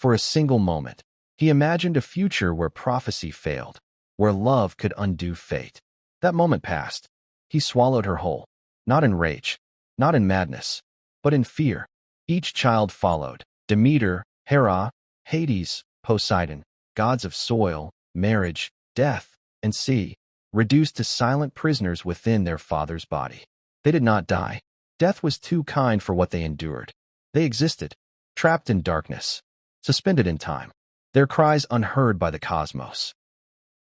For a single moment, he imagined a future where prophecy failed, where love could undo fate. That moment passed. He swallowed her whole, not in rage, not in madness, but in fear. Each child followed: Demeter, Hera, Hades, Poseidon, gods of soil, marriage, death, and sea, reduced to silent prisoners within their father's body. They did not die. Death was too kind for what they endured. They existed, trapped in darkness, suspended in time, their cries unheard by the cosmos.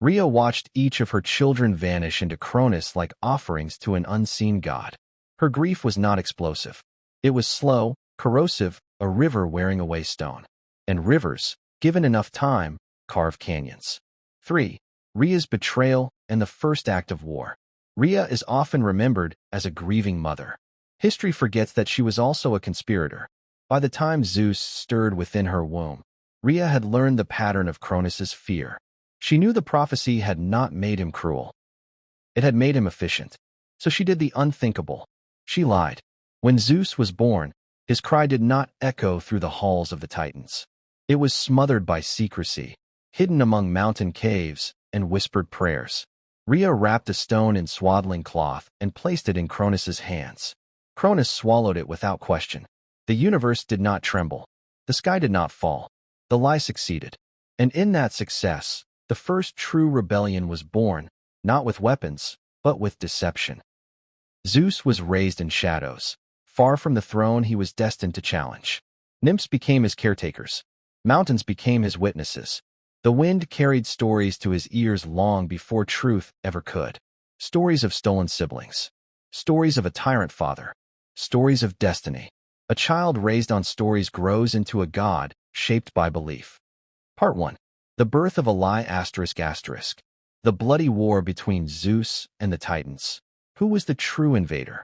Rhea watched each of her children vanish into Cronus like offerings to an unseen god. Her grief was not explosive. It was slow, corrosive, a river wearing away stone. And rivers, given enough time, carve canyons. 3. Rhea's betrayal and the first act of war. Rhea is often remembered as a grieving mother. History forgets that she was also a conspirator. By the time Zeus stirred within her womb, Rhea had learned the pattern of Cronus's fear. She knew the prophecy had not made him cruel. It had made him efficient. So she did the unthinkable. She lied. When Zeus was born, his cry did not echo through the halls of the Titans. It was smothered by secrecy, hidden among mountain caves and whispered prayers. Rhea wrapped a stone in swaddling cloth and placed it in Cronus's hands. Cronus swallowed it without question. The universe did not tremble. The sky did not fall. The lie succeeded. And in that success, the first true rebellion was born, not with weapons, but with deception. Zeus was raised in shadows, far from the throne he was destined to challenge. Nymphs became his caretakers. Mountains became his witnesses. The wind carried stories to his ears long before truth ever could. Stories of stolen siblings. Stories of a tyrant father. Stories of destiny. A child raised on stories grows into a god, shaped by belief. Part 1. The birth of a lie ***. The bloody war between Zeus and the Titans. Who was the true invader?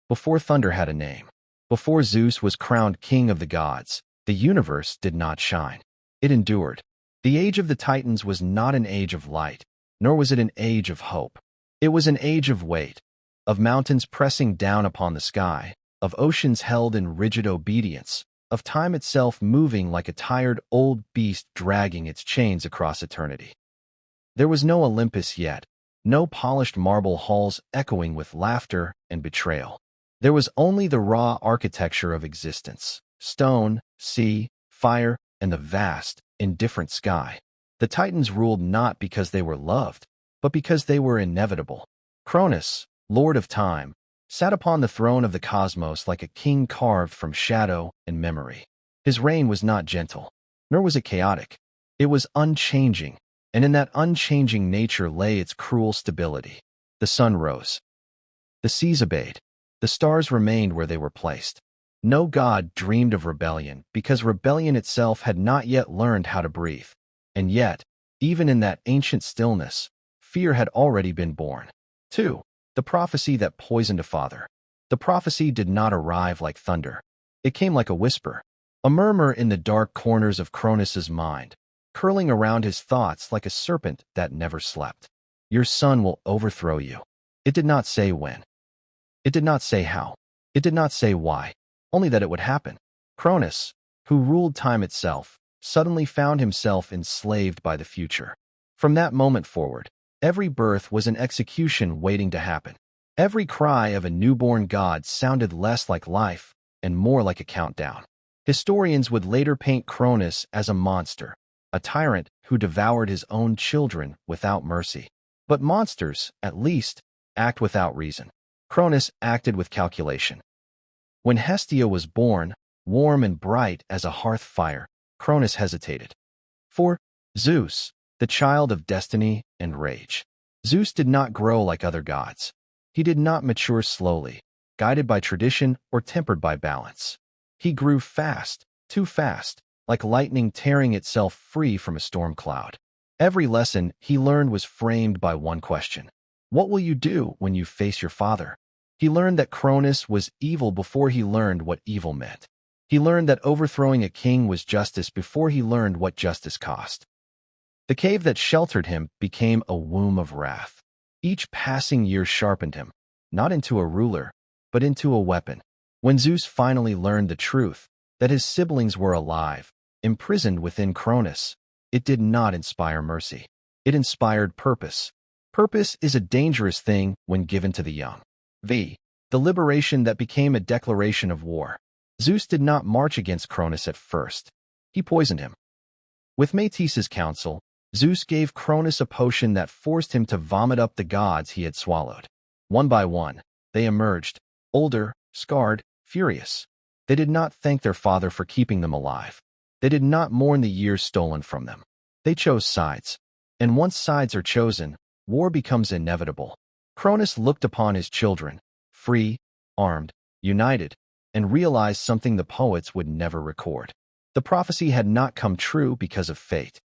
Before thunder had a name. Before Zeus was crowned king of the gods, the universe did not shine. It endured. The age of the Titans was not an age of light, nor was it an age of hope. It was an age of weight, of mountains pressing down upon the sky, of oceans held in rigid obedience, of time itself moving like a tired old beast dragging its chains across eternity. There was no Olympus yet, no polished marble halls echoing with laughter and betrayal. There was only the raw architecture of existence: stone, sea, fire, and the vast, indifferent sky. The Titans ruled not because they were loved, but because they were inevitable. Cronus, Lord of Time, sat upon the throne of the cosmos like a king carved from shadow and memory. His reign was not gentle, nor was it chaotic. It was unchanging, and in that unchanging nature lay its cruel stability. The sun rose. The seas obeyed. The stars remained where they were placed. No god dreamed of rebellion because rebellion itself had not yet learned how to breathe. And yet, even in that ancient stillness, fear had already been born. 2. The prophecy that poisoned a father. The prophecy did not arrive like thunder. It came like a whisper, a murmur in the dark corners of Cronus's mind, curling around his thoughts like a serpent that never slept. Your son will overthrow you. It did not say when. It did not say how. It did not say why, only that it would happen. Cronus, who ruled time itself, suddenly found himself enslaved by the future. From that moment forward, every birth was an execution waiting to happen. Every cry of a newborn god sounded less like life and more like a countdown. Historians would later paint Cronus as a monster, a tyrant who devoured his own children without mercy. But monsters, at least, act without reason. Cronus acted with calculation. When Hestia was born, warm and bright as a hearth fire, Cronus hesitated. 4. Zeus, the child of destiny and rage. Zeus did not grow like other gods. He did not mature slowly, guided by tradition or tempered by balance. He grew fast, too fast, like lightning tearing itself free from a storm cloud. Every lesson he learned was framed by one question: what will you do when you face your father? He learned that Cronus was evil before he learned what evil meant. He learned that overthrowing a king was justice before he learned what justice cost. The cave that sheltered him became a womb of wrath. Each passing year sharpened him, not into a ruler, but into a weapon. When Zeus finally learned the truth, that his siblings were alive, imprisoned within Cronus, it did not inspire mercy. It inspired purpose. Purpose is a dangerous thing when given to the young. The liberation that became a declaration of war. Zeus did not march against Cronus at first. He poisoned him. With Métis's counsel, Zeus gave Cronus a potion that forced him to vomit up the gods he had swallowed. One by one, they emerged, older, scarred, furious. They did not thank their father for keeping them alive. They did not mourn the years stolen from them. They chose sides. And once sides are chosen, war becomes inevitable. Cronus looked upon his children, free, armed, united, and realized something the poets would never record. The prophecy had not come true because of fate.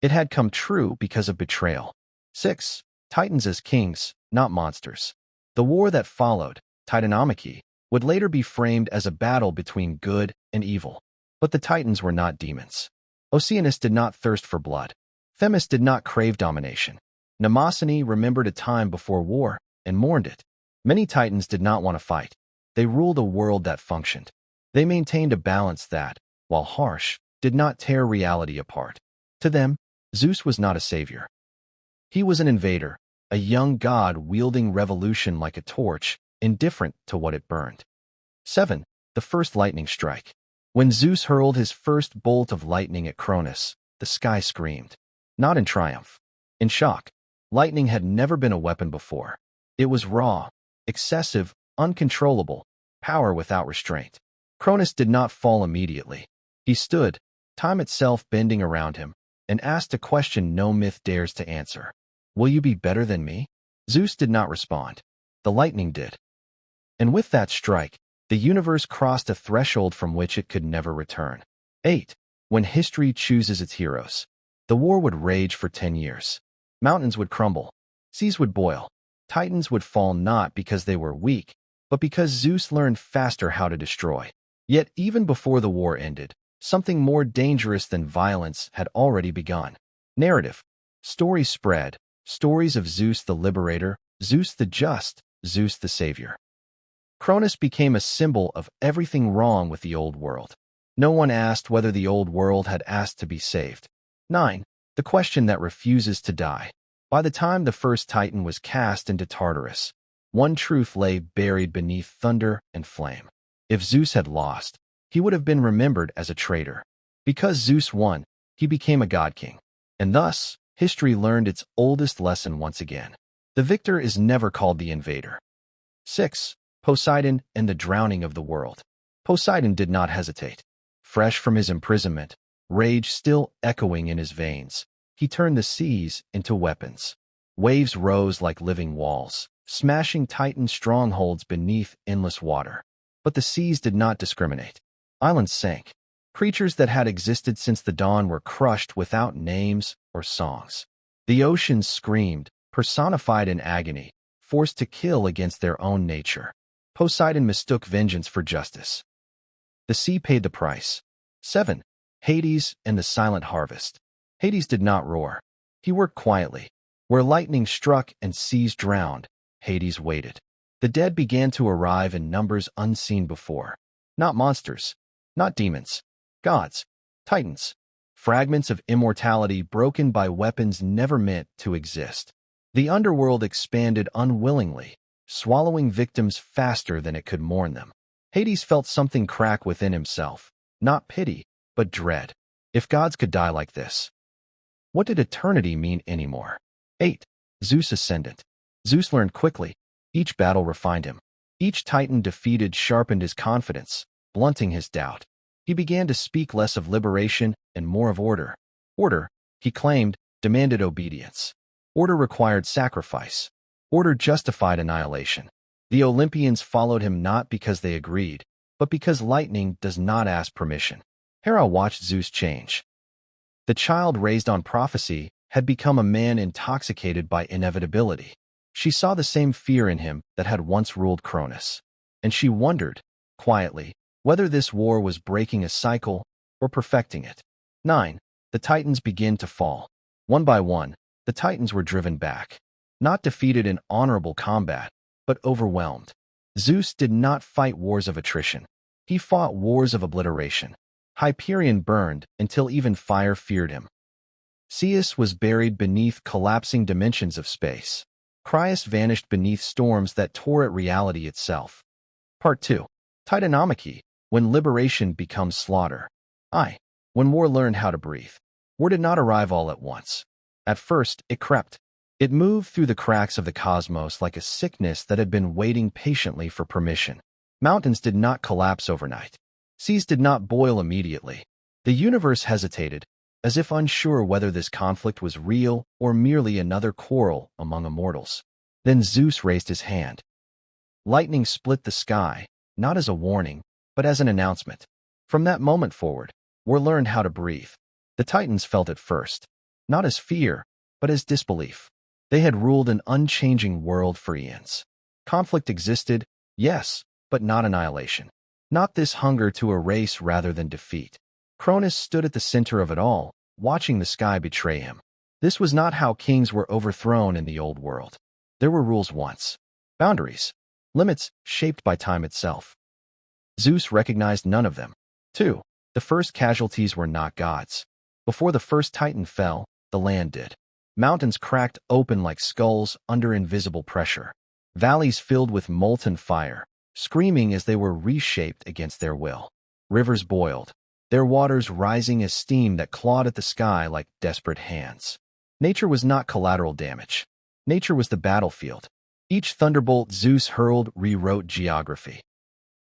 It had come true because of betrayal. 6. Titans as kings, not monsters. The war that followed, Titanomachy, would later be framed as a battle between good and evil. But the Titans were not demons. Oceanus did not thirst for blood. Themis did not crave domination. Mnemosyne remembered a time before war and mourned it. Many Titans did not want to fight. They ruled a world that functioned. They maintained a balance that, while harsh, did not tear reality apart. To them, Zeus was not a savior. He was an invader, a young god wielding revolution like a torch, indifferent to what it burned. 7. The first lightning strike. When Zeus hurled his first bolt of lightning at Cronus, the sky screamed. Not in triumph. In shock. Lightning had never been a weapon before. It was raw, excessive, uncontrollable, power without restraint. Cronus did not fall immediately. He stood, time itself bending around him, and asked a question no myth dares to answer. Will you be better than me? Zeus did not respond. The lightning did. And with that strike, the universe crossed a threshold from which it could never return. 8. When history chooses its heroes. The war would rage for 10 years. Mountains would crumble. Seas would boil. Titans would fall not because they were weak, but because Zeus learned faster how to destroy. Yet even before the war ended, something more dangerous than violence had already begun. Narrative. Stories spread. Stories of Zeus the liberator, Zeus the just, Zeus the savior. Cronus became a symbol of everything wrong with the old world. No one asked whether the old world had asked to be saved. 9. The question that refuses to die. By the time the first Titan was cast into Tartarus, one truth lay buried beneath thunder and flame. If Zeus had lost, he would have been remembered as a traitor. Because Zeus won, he became a god-king. And thus, history learned its oldest lesson once again. The victor is never called the invader. 6. Poseidon and the drowning of the world. Poseidon did not hesitate. Fresh from his imprisonment, rage still echoing in his veins, he turned the seas into weapons. Waves rose like living walls, smashing Titan strongholds beneath endless water. But the seas did not discriminate. Islands sank. Creatures that had existed since the dawn were crushed without names or songs. The oceans screamed, personified in agony, forced to kill against their own nature. Poseidon mistook vengeance for justice. The sea paid the price. 7. Hades and the silent harvest. Hades did not roar. He worked quietly. Where lightning struck and seas drowned, Hades waited. The dead began to arrive in numbers unseen before. Not monsters, not demons, gods, titans, fragments of immortality broken by weapons never meant to exist. The underworld expanded unwillingly, swallowing victims faster than it could mourn them. Hades felt something crack within himself, not pity, but dread. If gods could die like this, what did eternity mean anymore? 8. Zeus Ascendant. Zeus learned quickly. Each battle refined him. Each Titan defeated sharpened his confidence, blunting his doubt. He began to speak less of liberation and more of order. Order, he claimed, demanded obedience. Order required sacrifice. Order justified annihilation. The Olympians followed him not because they agreed, but because lightning does not ask permission. Hera watched Zeus change. The child raised on prophecy had become a man intoxicated by inevitability. She saw the same fear in him that had once ruled Cronus. And she wondered, quietly, whether this war was breaking a cycle or perfecting it. 9. The Titans begin to fall. One by one, the Titans were driven back. Not defeated in honorable combat, but overwhelmed. Zeus did not fight wars of attrition. He fought wars of obliteration. Hyperion burned until even fire feared him. Zeus was buried beneath collapsing dimensions of space. Crius vanished beneath storms that tore at reality itself. Part 2. Titanomachy, when liberation becomes slaughter. When war learned how to breathe. War did not arrive all at once. At first, it crept. It moved through the cracks of the cosmos like a sickness that had been waiting patiently for permission. Mountains did not collapse overnight. Seas did not boil immediately. The universe hesitated, as if unsure whether this conflict was real or merely another quarrel among immortals. Then Zeus raised his hand. Lightning split the sky, not as a warning, but as an announcement. From that moment forward, war learned how to breathe. The Titans felt it first, not as fear, but as disbelief. They had ruled an unchanging world for eons. Conflict existed, yes, but not annihilation. Not this hunger to erase rather than defeat. Cronus stood at the center of it all, watching the sky betray him. This was not how kings were overthrown in the old world. There were rules once. Boundaries. Limits shaped by time itself. Zeus recognized none of them. 2. The first casualties were not gods. Before the first Titan fell, the land did. Mountains cracked open like skulls under invisible pressure. Valleys filled with molten fire, screaming as they were reshaped against their will. Rivers boiled, their waters rising as steam that clawed at the sky like desperate hands. Nature was not collateral damage. Nature was the battlefield. Each thunderbolt Zeus hurled rewrote geography.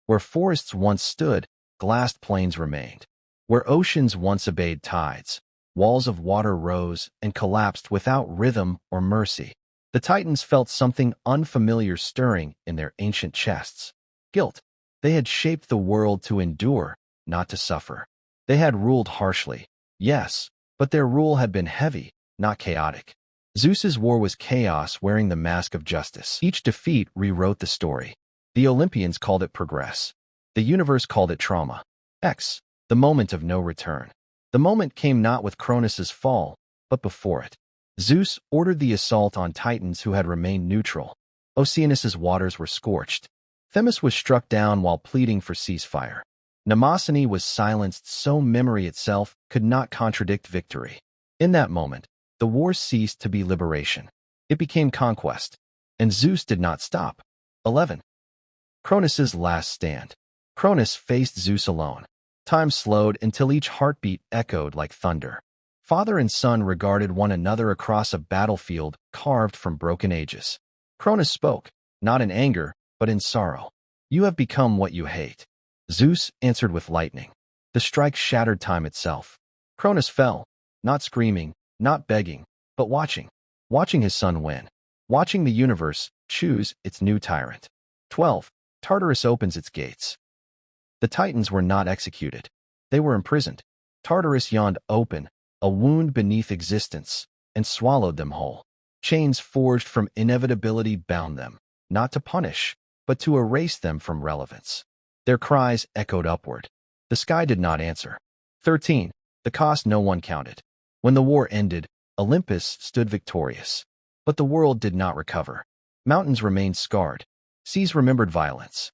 Where forests once stood, glassed plains remained. Where oceans once obeyed tides, walls of water rose and collapsed without rhythm or mercy. The Titans felt something unfamiliar stirring in their ancient chests. Guilt. They had shaped the world to endure, not to suffer. They had ruled harshly, yes, but their rule had been heavy, not chaotic. Zeus's war was chaos wearing the mask of justice. Each defeat rewrote the story. The Olympians called it progress. The universe called it trauma. The moment of no return. The moment came not with Cronus's fall, but before it. Zeus ordered the assault on Titans who had remained neutral. Oceanus's waters were scorched. Themis was struck down while pleading for ceasefire. Mnemosyne was silenced so memory itself could not contradict victory. In that moment, the war ceased to be liberation. It became conquest. And Zeus did not stop. 11. Cronus's last stand. Cronus faced Zeus alone. Time slowed until each heartbeat echoed like thunder. Father and son regarded one another across a battlefield carved from broken ages. Cronus spoke, not in anger, but in sorrow. You have become what you hate. Zeus answered with lightning. The strike shattered time itself. Cronus fell, not screaming, not begging, but watching. Watching his son win. Watching the universe choose its new tyrant. 12. Tartarus opens its gates. The Titans were not executed. They were imprisoned. Tartarus yawned open, a wound beneath existence, and swallowed them whole. Chains forged from inevitability bound them, not to punish, but to erase them from relevance. Their cries echoed upward. The sky did not answer. 13. The cost no one counted. When the war ended, Olympus stood victorious. But the world did not recover. Mountains remained scarred. Seas remembered violence.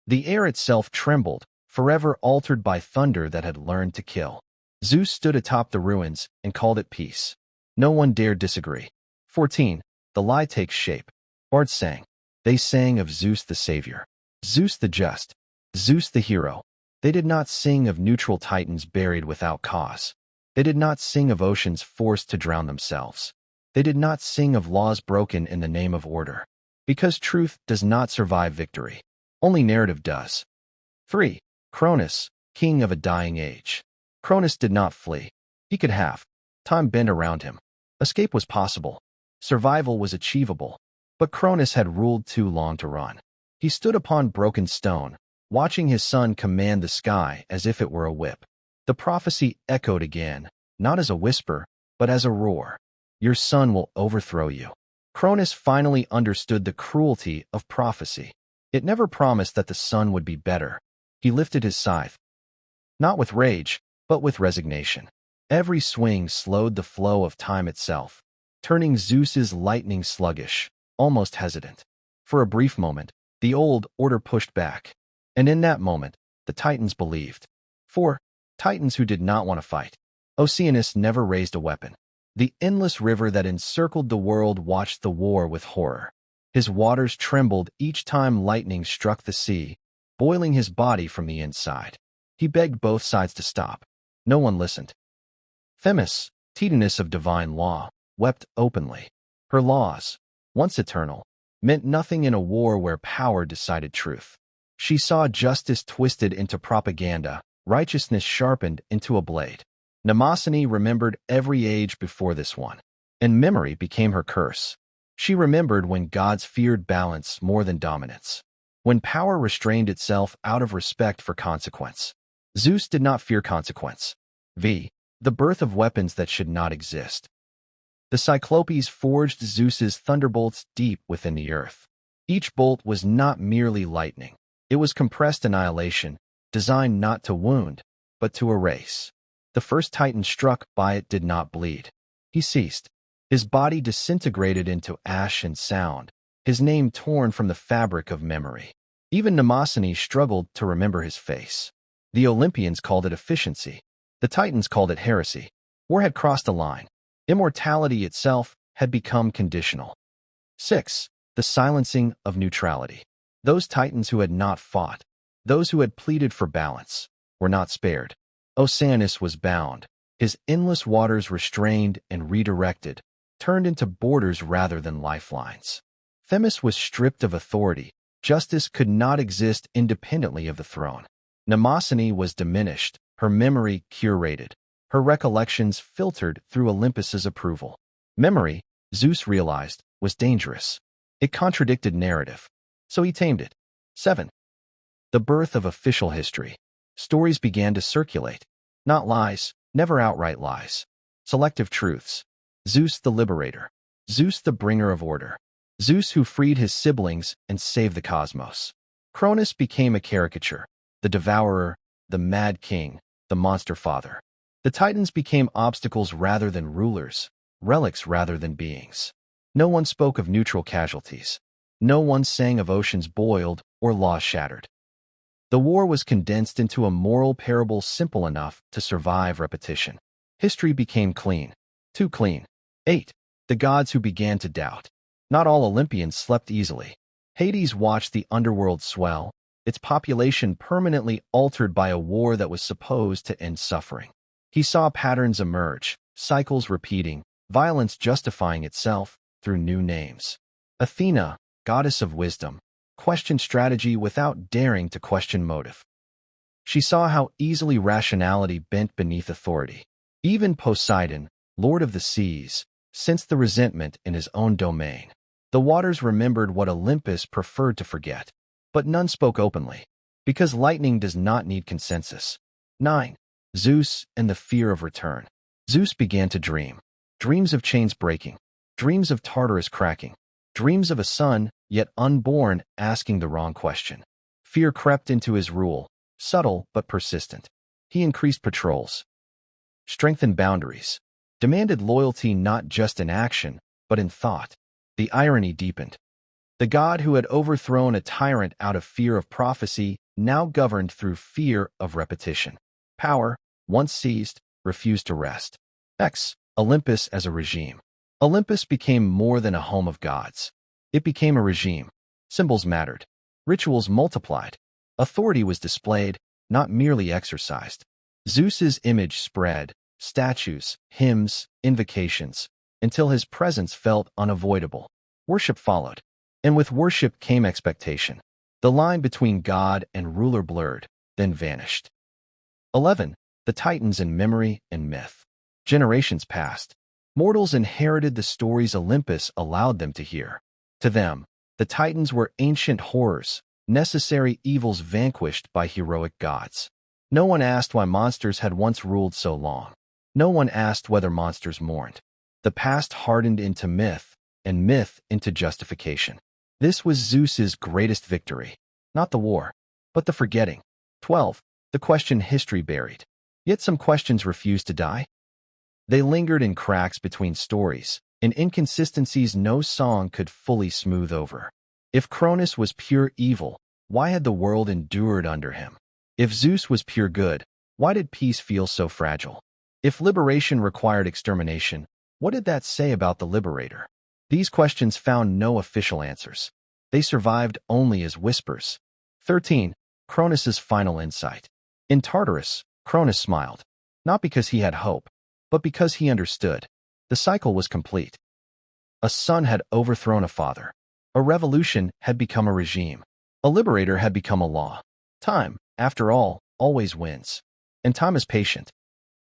The air itself trembled, forever altered by thunder that had learned to kill. Zeus stood atop the ruins and called it peace. No one dared disagree. 14. The lie takes shape. Bards sang. They sang of Zeus the savior. Zeus the just. Zeus the hero. They did not sing of neutral titans buried without cause. They did not sing of oceans forced to drown themselves. They did not sing of laws broken in the name of order. Because truth does not survive victory. Only narrative does. 3. Cronus, king of a dying age. Cronus did not flee. He could have. Time bent around him. Escape was possible. Survival was achievable. But Cronus had ruled too long to run. He stood upon broken stone, watching his son command the sky as if it were a whip. The prophecy echoed again, not as a whisper, but as a roar. Your son will overthrow you. Cronus finally understood the cruelty of prophecy. It never promised that the son would be better. He lifted his scythe. Not with rage, but with resignation. Every swing slowed the flow of time itself, turning Zeus's lightning sluggish, almost hesitant. For a brief moment, the old order pushed back. And in that moment, the Titans believed. 4. Titans who did not want to fight. Oceanus never raised a weapon. The endless river that encircled the world watched the war with horror. His waters trembled each time lightning struck the sea, boiling his body from the inside. He begged both sides to stop. No one listened. Themis, Titaness of divine law, wept openly. Her laws, once eternal, meant nothing in a war where power decided truth. She saw justice twisted into propaganda, righteousness sharpened into a blade. Mnemosyne remembered every age before this one, and memory became her curse. She remembered when gods feared balance more than dominance, when power restrained itself out of respect for consequence. Zeus did not fear consequence. The birth of weapons that should not exist. The Cyclopes forged Zeus's thunderbolts deep within the earth. Each bolt was not merely lightning. It was compressed annihilation, designed not to wound, but to erase. The first Titan struck by it did not bleed. He ceased. His body disintegrated into ash and sound, his name torn from the fabric of memory. Even Mnemosyne struggled to remember his face. The Olympians called it efficiency. The Titans called it heresy. War had crossed a line. Immortality itself had become conditional. 6. The silencing of neutrality. Those Titans who had not fought, those who had pleaded for balance, were not spared. Oceanus was bound, his endless waters restrained and redirected, turned into borders rather than lifelines. Themis was stripped of authority. Justice could not exist independently of the throne. Mnemosyne was diminished, her memory curated, her recollections filtered through Olympus's approval. Memory, Zeus realized, was dangerous. It contradicted narrative, so he tamed it. 7. The birth of official history. Stories began to circulate. Not lies, never outright lies. Selective truths. Zeus the liberator. Zeus the bringer of order. Zeus who freed his siblings and saved the cosmos. Cronus became a caricature. The devourer, the mad king, the monster father. The Titans became obstacles rather than rulers, relics rather than beings. No one spoke of neutral casualties. No one sang of oceans boiled or laws shattered. The war was condensed into a moral parable simple enough to survive repetition. History became clean. Too clean. 8. The gods who began to doubt. Not all Olympians slept easily. Hades watched the underworld swell, its population permanently altered by a war that was supposed to end suffering. He saw patterns emerge, cycles repeating, violence justifying itself through new names. Athena, goddess of wisdom, questioned strategy without daring to question motive. She saw how easily rationality bent beneath authority. Even Poseidon, lord of the seas, sensed the resentment in his own domain. The waters remembered what Olympus preferred to forget, but none spoke openly, because lightning does not need consensus. 9. Zeus and the fear of return. Zeus began to dream. Dreams of chains breaking, dreams of Tartarus cracking, dreams of a son, yet unborn, asking the wrong question. Fear crept into his rule, subtle but persistent. He increased patrols, strengthened boundaries, demanded loyalty not just in action, but in thought. The irony deepened. The god who had overthrown a tyrant out of fear of prophecy now governed through fear of repetition. Power, once seized, refused to rest. Olympus as a regime. Olympus became more than a home of gods. It became a regime. Symbols mattered. Rituals multiplied. Authority was displayed, not merely exercised. Zeus's image spread, statues, hymns, invocations, until his presence felt unavoidable. Worship followed. And with worship came expectation. The line between god and ruler blurred, then vanished. 11. The Titans in memory and myth. Generations passed. Mortals inherited the stories Olympus allowed them to hear. To them, the Titans were ancient horrors, necessary evils vanquished by heroic gods. No one asked why monsters had once ruled so long. No one asked whether monsters mourned. The past hardened into myth, and myth into justification. This was Zeus's greatest victory. Not the war, but the forgetting. 12. The question history buried. Yet some questions refused to die. They lingered in cracks between stories, in inconsistencies no song could fully smooth over. If Cronus was pure evil, why had the world endured under him? If Zeus was pure good, Why did peace feel so fragile? If liberation required extermination, what did that say about the liberator? These questions found no official answers. They survived only as whispers. 13. Cronus's final insight. In Tartarus, Cronus smiled, not because he had hope, but because he understood. The cycle was complete. A son had overthrown a father. A revolution had become a regime. A liberator had become a law. Time, after all, always wins. And time is patient.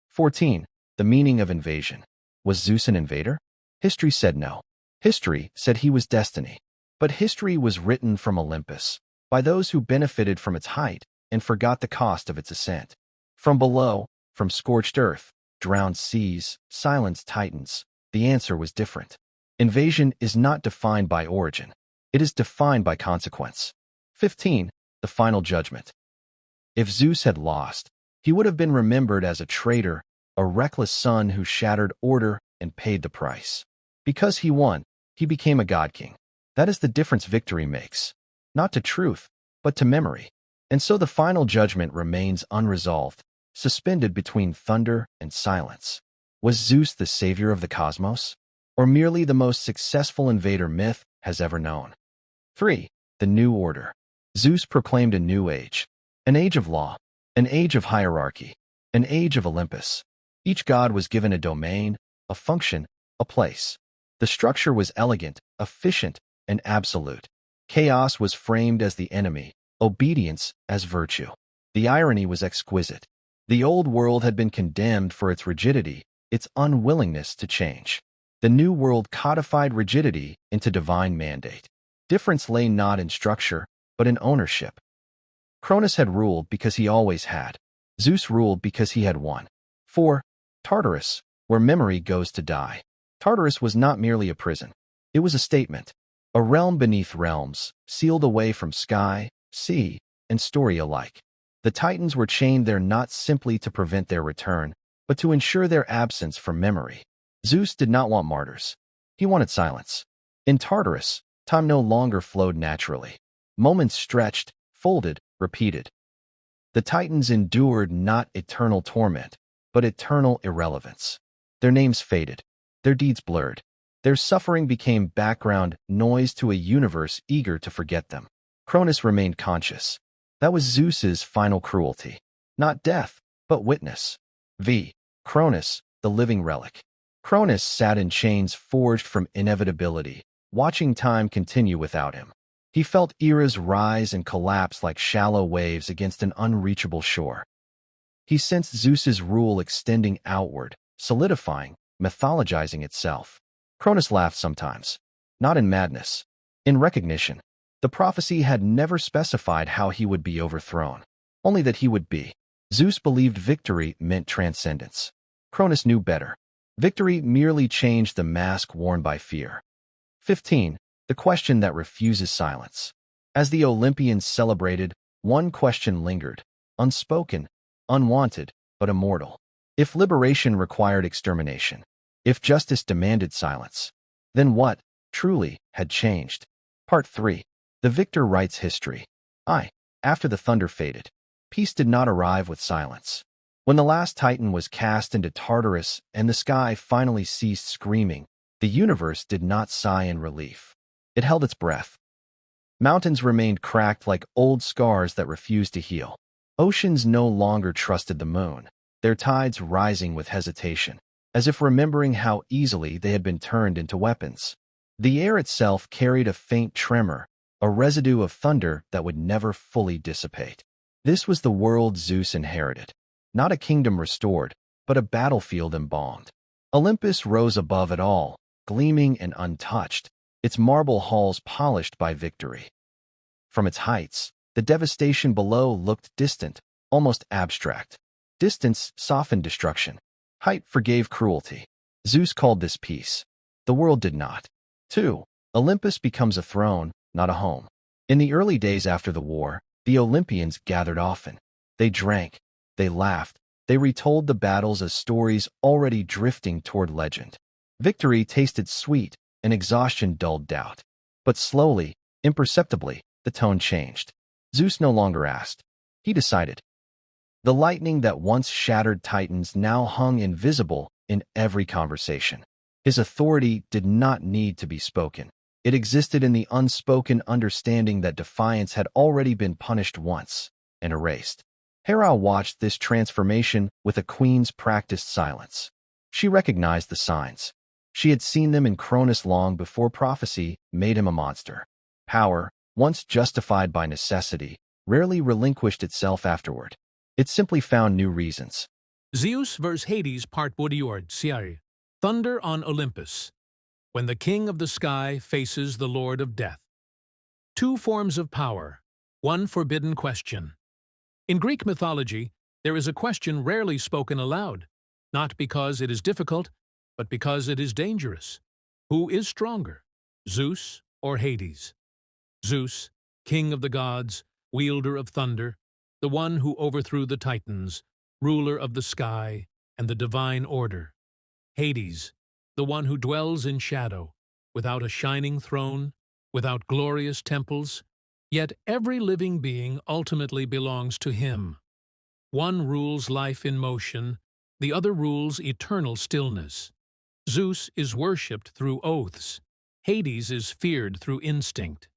14. The meaning of invasion. Was Zeus an invader? History said no. History said he was destiny. But history was written from Olympus, by those who benefited from its height and forgot the cost of its ascent. From below, from scorched earth, drowned seas, silenced titans, the answer was different. Invasion is not defined by origin. It is defined by consequence. 15. The final judgment. If Zeus had lost, he would have been remembered as a traitor, a reckless son who shattered order and paid the price. Because he won, he became a god-king. That is the difference victory makes. Not to truth, but to memory. And so the final judgment remains unresolved, suspended between thunder and silence. Was Zeus the savior of the cosmos? Or merely the most successful invader myth has ever known? 3. The New Order. Zeus proclaimed a new age. An age of law. An age of hierarchy. An age of Olympus. Each god was given a domain, a function, a place. The structure was elegant, efficient, and absolute. Chaos was framed as the enemy, obedience as virtue. The irony was exquisite. The old world had been condemned for its rigidity, its unwillingness to change. The new world codified rigidity into divine mandate. Difference lay not in structure, but in ownership. Cronus had ruled because he always had. Zeus ruled because he had won. 4. Tartarus, where memory goes to die. Tartarus was not merely a prison. It was a statement. A realm beneath realms, sealed away from sky, sea, and story alike. The Titans were chained there not simply to prevent their return, but to ensure their absence from memory. Zeus did not want martyrs. He wanted silence. In Tartarus, time no longer flowed naturally. Moments stretched, folded, repeated. The Titans endured not eternal torment, but eternal irrelevance. Their names faded. Their deeds blurred. Their suffering became background noise to a universe eager to forget them. Cronus remained conscious. That was Zeus's final cruelty. Not death, but witness. Cronus, the living relic. Cronus sat in chains forged from inevitability, watching time continue without him. He felt eras rise and collapse like shallow waves against an unreachable shore. He sensed Zeus's rule extending outward, solidifying, mythologizing itself. Cronus laughed sometimes. Not in madness. In recognition. The prophecy had never specified how he would be overthrown. Only that he would be. Zeus believed victory meant transcendence. Cronus knew better. Victory merely changed the mask worn by fear. 15. The question that refuses silence. As the Olympians celebrated, one question lingered. Unspoken, unwanted, but immortal. If liberation required extermination, if justice demanded silence, then what, truly, had changed? Part 3. The victor writes history. After the thunder faded, peace did not arrive with silence. When the last Titan was cast into Tartarus and the sky finally ceased screaming, the universe did not sigh in relief. It held its breath. Mountains remained cracked like old scars that refused to heal. Oceans no longer trusted the moon, their tides rising with hesitation, as if remembering how easily they had been turned into weapons. The air itself carried a faint tremor, a residue of thunder that would never fully dissipate. This was the world Zeus inherited. Not a kingdom restored, but a battlefield embalmed. Olympus rose above it all, gleaming and untouched, its marble halls polished by victory. From its heights, the devastation below looked distant, almost abstract. Distance softened destruction. Height forgave cruelty. Zeus called this peace. The world did not. 2. Olympus becomes a throne, not a home. In the early days after the war, the Olympians gathered often. They drank, they laughed, they retold the battles as stories already drifting toward legend. Victory tasted sweet, and exhaustion dulled doubt. But slowly, imperceptibly, the tone changed. Zeus no longer asked. He decided. The lightning that once shattered titans now hung invisible in every conversation. His authority did not need to be spoken. It existed in the unspoken understanding that defiance had already been punished once and erased. Hera watched this transformation with a queen's practiced silence. She recognized the signs. She had seen them in Cronus long before prophecy made him a monster. Power, once justified by necessity, rarely relinquished itself afterward. It simply found new reasons. Zeus vs. Hades Part Bodiord Siari. Thunder on Olympus. When the king of the sky faces the lord of death. Two forms of power. One forbidden question. In Greek mythology, there is a question rarely spoken aloud, not because it is difficult, but because it is dangerous. Who is stronger, Zeus or Hades? Zeus, king of the gods, wielder of thunder, the one who overthrew the Titans, ruler of the sky and the divine order. Hades, the one who dwells in shadow, without a shining throne, without glorious temples, yet every living being ultimately belongs to him. One rules life in motion, the other rules eternal stillness. Zeus is worshipped through oaths, Hades is feared through instinct.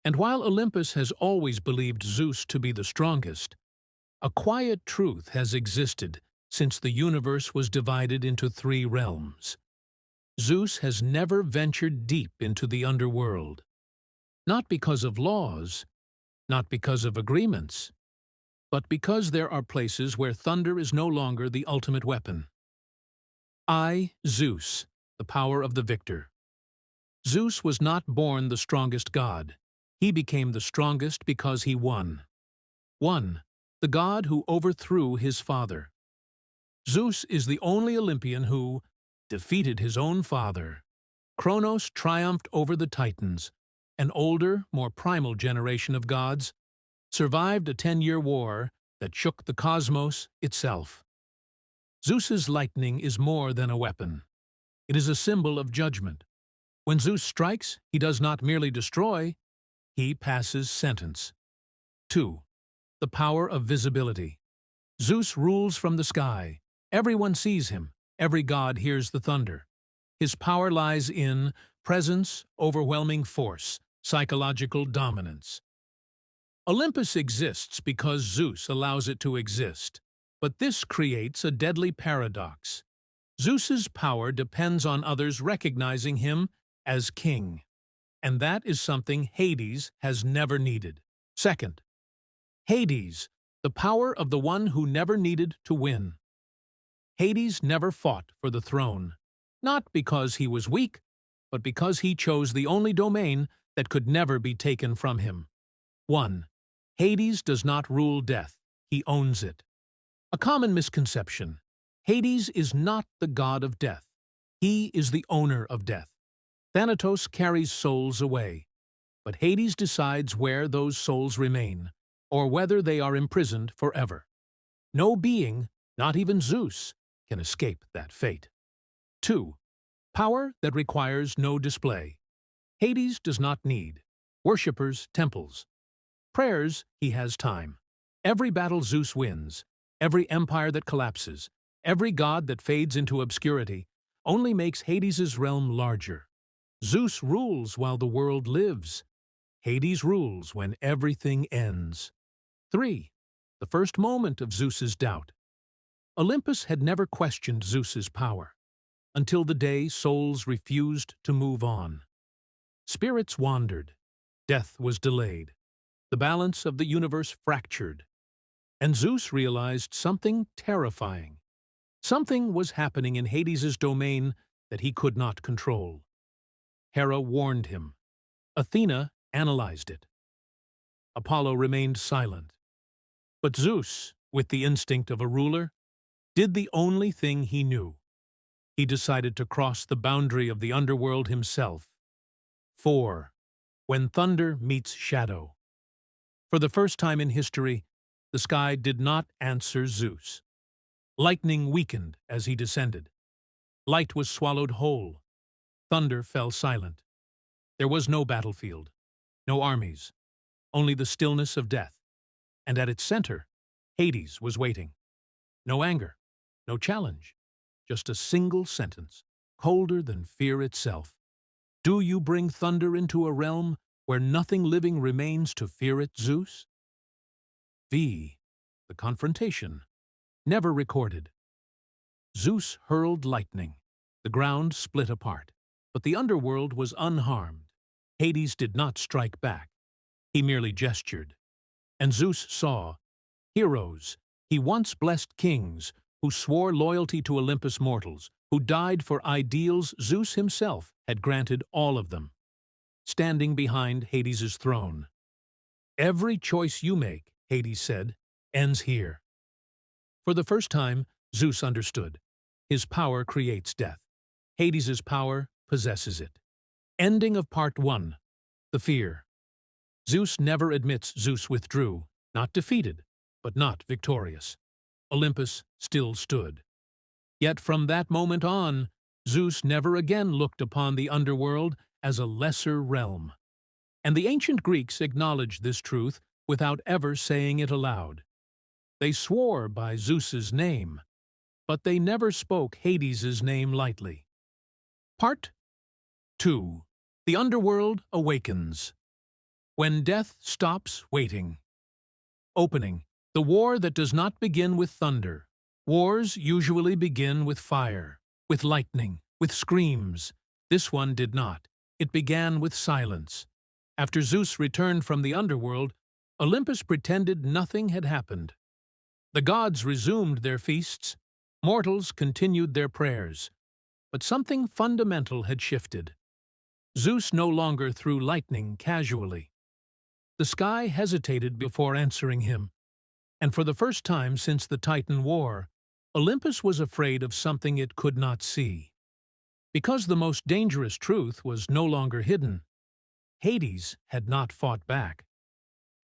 And while Olympus has always believed Zeus to be the strongest, a quiet truth has existed since the universe was divided into three realms. Zeus has never ventured deep into the underworld. Not because of laws, not because of agreements, but because there are places where thunder is no longer the ultimate weapon. I, Zeus, the power of the victor. Zeus was not born the strongest god. He became the strongest because he won. One, the god who overthrew his father. Zeus is the only Olympian who defeated his own father. Kronos triumphed over the Titans, an older, more primal generation of gods, survived a 10-year war that shook the cosmos itself. Zeus's lightning is more than a weapon. It is a symbol of judgment. When Zeus strikes, he does not merely destroy, he passes sentence. 2. The power of visibility. Zeus rules from the sky. Everyone sees him. Every god hears the thunder. His power lies in presence, overwhelming force, psychological dominance. Olympus exists because Zeus allows it to exist, but this creates a deadly paradox. Zeus's power depends on others recognizing him as king, and that is something Hades has never needed. Second, Hades, the power of the one who never needed to win. Hades never fought for the throne, not because he was weak, but because he chose the only domain that could never be taken from him. 1. Hades does not rule death, he owns it. A common misconception. Hades is not the god of death. He is the owner of death. Thanatos carries souls away, but Hades decides where those souls remain, or whether they are imprisoned forever. No being, not even Zeus, can escape that fate. 2. Power that requires no display. Hades does not need worshippers, temples. Prayers, he has time. Every battle Zeus wins, every empire that collapses, every god that fades into obscurity, only makes Hades's realm larger. Zeus rules while the world lives. Hades rules when everything ends. 3. The first moment of Zeus's doubt. Olympus had never questioned Zeus's power, until the day souls refused to move on. Spirits wandered. Death was delayed. The balance of the universe fractured. And Zeus realized something terrifying. Something was happening in Hades's domain that he could not control. Hera warned him. Athena analyzed it. Apollo remained silent. But Zeus, with the instinct of a ruler, did the only thing he knew. He decided to cross the boundary of the underworld himself. 4. When thunder meets shadow. For the first time in history, the sky did not answer Zeus. Lightning weakened as he descended. Light was swallowed whole. Thunder fell silent. There was no battlefield, no armies, only the stillness of death. And at its center, Hades was waiting. No anger, no challenge, just a single sentence, colder than fear itself. Do you bring thunder into a realm where nothing living remains to fear it, Zeus? V. The confrontation. Never recorded. Zeus hurled lightning. The ground split apart. But the underworld was unharmed. Hades did not strike back. He merely gestured. And Zeus saw heroes. He once blessed kings who swore loyalty to Olympus mortals, who died for ideals Zeus himself had granted all of them, standing behind Hades's throne. Every choice you make, Hades said, ends here. For the first time, Zeus understood. His power creates death. Hades's power possesses it. Ending of Part 1. The Fear. Zeus never admits Zeus withdrew, not defeated, but not victorious. Olympus still stood. Yet from that moment on, Zeus never again looked upon the underworld as a lesser realm. And the ancient Greeks acknowledged this truth without ever saying it aloud. They swore by Zeus's name, but they never spoke Hades's name lightly. Part 2. The Underworld Awakens. When death stops waiting. Opening. The war that does not begin with thunder. Wars usually begin with fire, with lightning, with screams. This one did not. It began with silence. After Zeus returned from the underworld, Olympus pretended nothing had happened. The gods resumed their feasts. Mortals continued their prayers. But something fundamental had shifted. Zeus no longer threw lightning casually. The sky hesitated before answering him. And for the first time since the Titan War, Olympus was afraid of something it could not see. Because the most dangerous truth was no longer hidden, Hades had not fought back.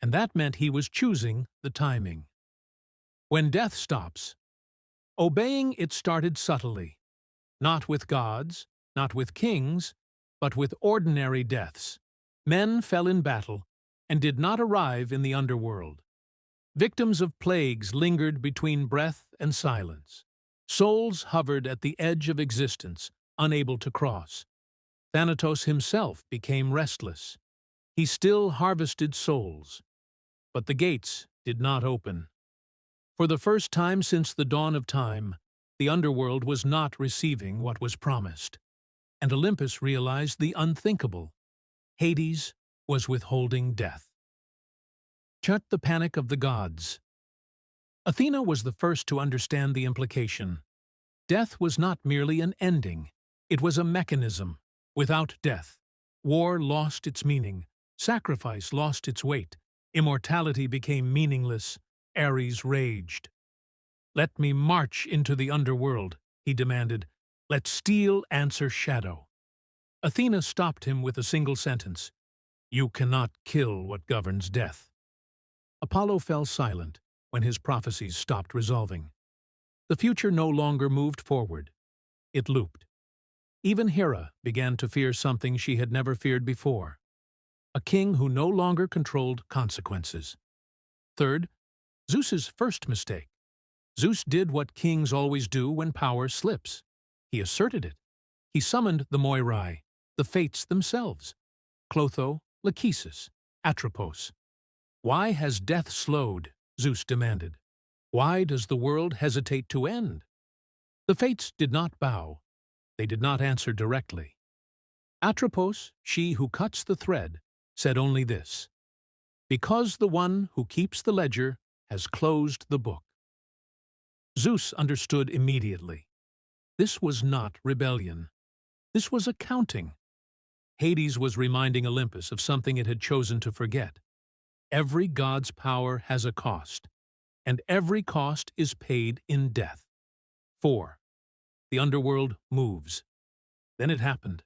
And that meant he was choosing the timing. When death stops, obeying it started subtly, not with gods, not with kings, but with ordinary deaths. Men fell in battle and did not arrive in the underworld. Victims of plagues lingered between breath and silence. Souls hovered at the edge of existence, unable to cross. Thanatos himself became restless. He still harvested souls, but the gates did not open. For the first time since the dawn of time, the underworld was not receiving what was promised. And Olympus realized the unthinkable. Hades was withholding death. Chart the panic of the gods. Athena was the first to understand the implication. Death was not merely an ending. It was a mechanism. Without death, war lost its meaning, sacrifice lost its weight, immortality became meaningless. Ares raged. "Let me march into the underworld," he demanded. "Let steel answer shadow." Athena stopped him with a single sentence. "You cannot kill what governs death." Apollo fell silent when his prophecies stopped resolving. The future no longer moved forward. It looped. Even Hera began to fear something she had never feared before. A king who no longer controlled consequences. Third, Zeus's first mistake. Zeus did what kings always do when power slips. He asserted it. He summoned the Moirai, the fates themselves. Clotho, Lachesis, Atropos. Why has death slowed? Zeus demanded. Why does the world hesitate to end? The fates did not bow. They did not answer directly. Atropos, she who cuts the thread, said only this: "Because the one who keeps the ledger has closed the book." Zeus understood immediately. This was not rebellion. This was accounting. Hades was reminding Olympus of something it had chosen to forget. Every god's power has a cost, and every cost is paid in death. 4. The underworld moves. Then it happened.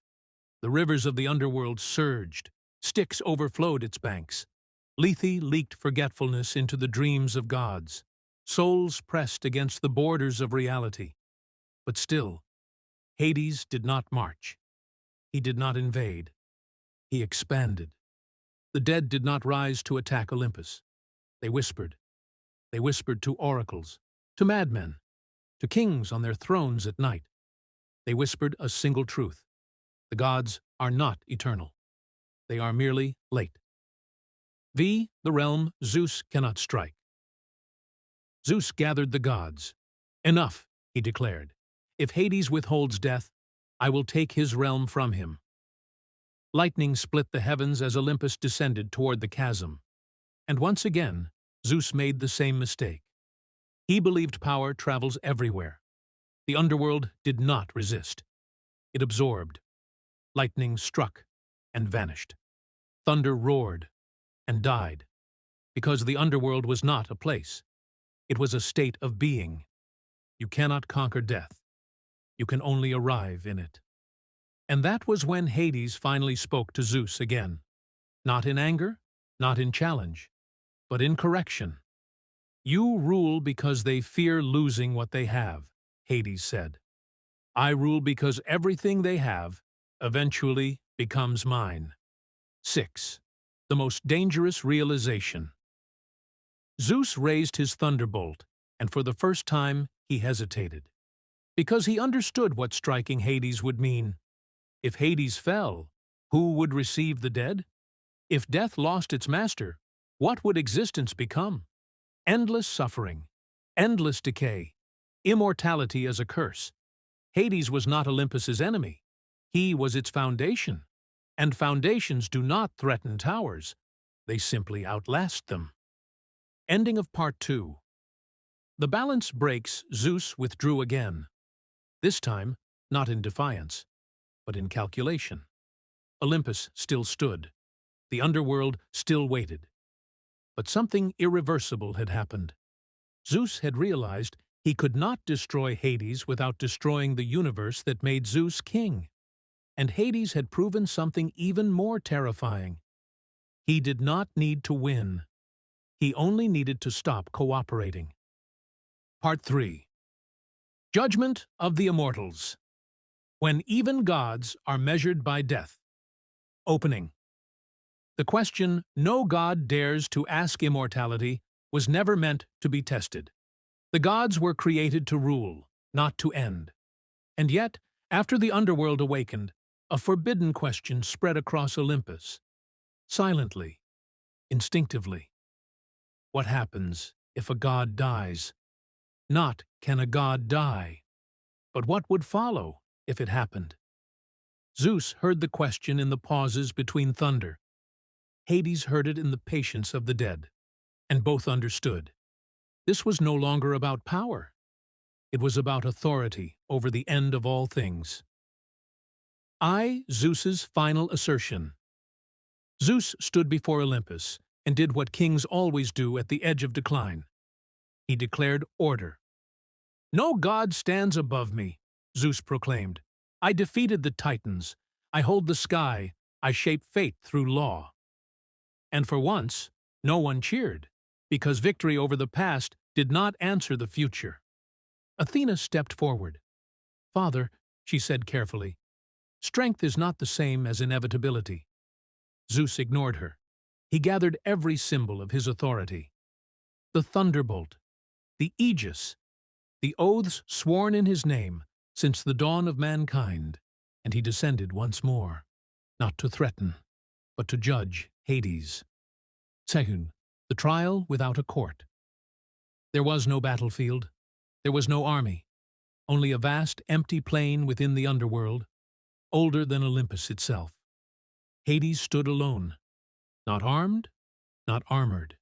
The rivers of the underworld surged. Styx overflowed its banks. Lethe leaked forgetfulness into the dreams of gods. Souls pressed against the borders of reality. But still, Hades did not march. He did not invade. He expanded. The dead did not rise to attack Olympus. They whispered. They whispered to oracles, to madmen, to kings on their thrones at night. They whispered a single truth. The gods are not eternal. They are merely late. The realm Zeus cannot strike. Zeus gathered the gods. Enough, he declared. If Hades withholds death, I will take his realm from him. Lightning split the heavens as Olympus descended toward the chasm. And once again, Zeus made the same mistake. He believed power travels everywhere. The underworld did not resist. It absorbed. Lightning struck and vanished. Thunder roared and died, because the underworld was not a place. It was a state of being. You cannot conquer death. You can only arrive in it. And that was when Hades finally spoke to Zeus again. Not in anger, not in challenge, but in correction. You rule because they fear losing what they have, Hades said. I rule because everything they have eventually becomes mine. 6. The most dangerous realization. Zeus raised his thunderbolt, and for the first time he hesitated. Because he understood what striking Hades would mean. If Hades fell, who would receive the dead? If death lost its master, what would existence become? Endless suffering, endless decay, immortality as a curse. Hades was not Olympus's enemy. He was its foundation. And foundations do not threaten towers. They simply outlast them. Ending of Part 2. The balance breaks. Zeus withdrew again. This time, not in defiance, but in calculation. Olympus still stood. The underworld still waited. But something irreversible had happened. Zeus had realized he could not destroy Hades without destroying the universe that made Zeus king. And Hades had proven something even more terrifying. He did not need to win. He only needed to stop cooperating. Part 3. Judgment of the Immortals. When even gods are measured by death. Opening. The question no god dares to ask immortality was never meant to be tested. The gods were created to rule, not to end. And yet, after the underworld awakened, a forbidden question spread across Olympus. Silently, instinctively. What happens if a god dies? Not can a god die, but what would follow if it happened? Zeus heard the question in the pauses between thunder. Hades heard it in the patience of the dead, and both understood. This was no longer about power. It was about authority over the end of all things. Zeus's final assertion. Zeus stood before Olympus and did what kings always do at the edge of decline. He declared order. No god stands above me, Zeus proclaimed. I defeated the Titans. I hold the sky. I shape fate through law. And for once, no one cheered, because victory over the past did not answer the future. Athena stepped forward. Father, she said carefully, strength is not the same as inevitability. Zeus ignored her. He gathered every symbol of his authority. The thunderbolt, the aegis, the oaths sworn in his name since the dawn of mankind, and he descended once more, not to threaten, but to judge Hades. Sehun, the trial without a court. There was no battlefield. There was no army. Only a vast, empty plain within the underworld, older than Olympus itself. Hades stood alone, not armed, not armored,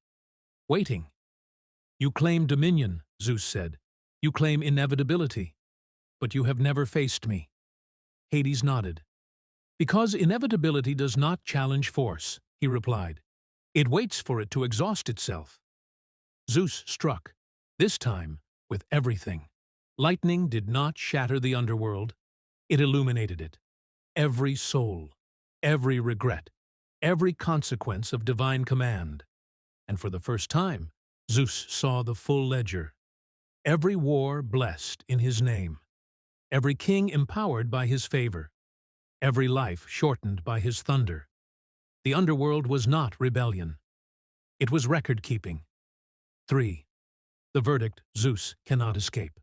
waiting. You claim dominion, Zeus said. You claim inevitability, but you have never faced me. Hades nodded. Because inevitability does not challenge force, he replied. It waits for it to exhaust itself. Zeus struck, this time with everything. Lightning did not shatter the underworld. It illuminated it. Every soul, every regret, every consequence of divine command. And for the first time, Zeus saw the full ledger. Every war blessed in his name. Every king empowered by his favor. Every life shortened by his thunder. The underworld was not rebellion. It was record-keeping. 3. The verdict Zeus cannot escape.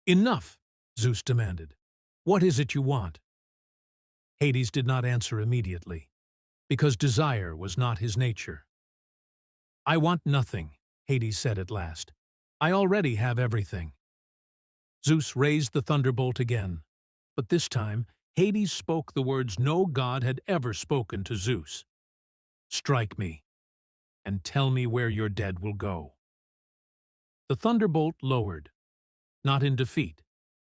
Enough, Zeus demanded. What is it you want? Hades did not answer immediately, because desire was not his nature. I want nothing, Hades said at last. I already have everything. Zeus raised the thunderbolt again, but this time Hades spoke the words no god had ever spoken to Zeus. Strike me, and tell me where your dead will go. The thunderbolt lowered, not in defeat,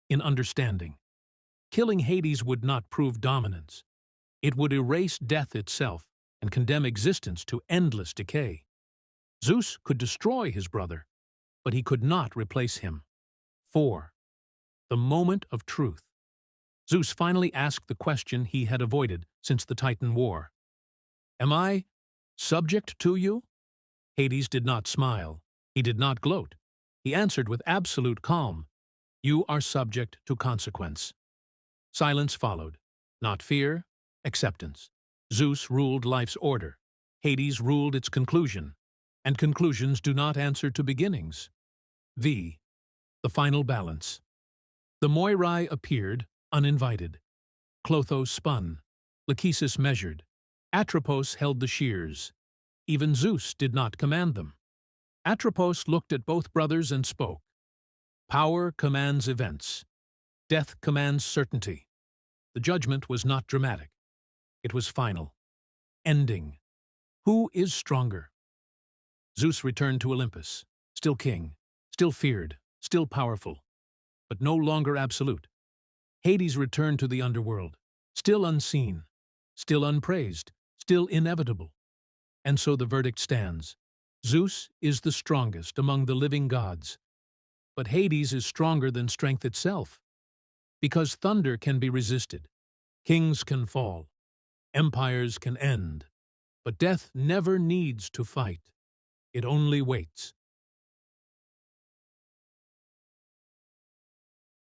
in understanding. Killing Hades would not prove dominance. It would erase death itself and condemn existence to endless decay. Zeus could destroy his brother, but he could not replace him. 4. The moment of truth. Zeus finally asked the question he had avoided since the Titan War. Am I subject to you? Hades did not smile. He did not gloat. He answered with absolute calm. You are subject to consequence. Silence followed. Not fear, acceptance. Zeus ruled life's order. Hades ruled its conclusion. And conclusions do not answer to beginnings. The final balance. The Moirai appeared, uninvited. Clotho spun. Lachesis measured. Atropos held the shears. Even Zeus did not command them. Atropos looked at both brothers and spoke. Power commands events. Death commands certainty. The judgment was not dramatic. It was final. Ending. Who is stronger? Zeus returned to Olympus, still king, still feared, still powerful, but no longer absolute. Hades returned to the underworld, still unseen, still unpraised, still inevitable. And so the verdict stands. Zeus is the strongest among the living gods, but Hades is stronger than strength itself. Because thunder can be resisted, kings can fall, empires can end, but death never needs to fight. It only waits.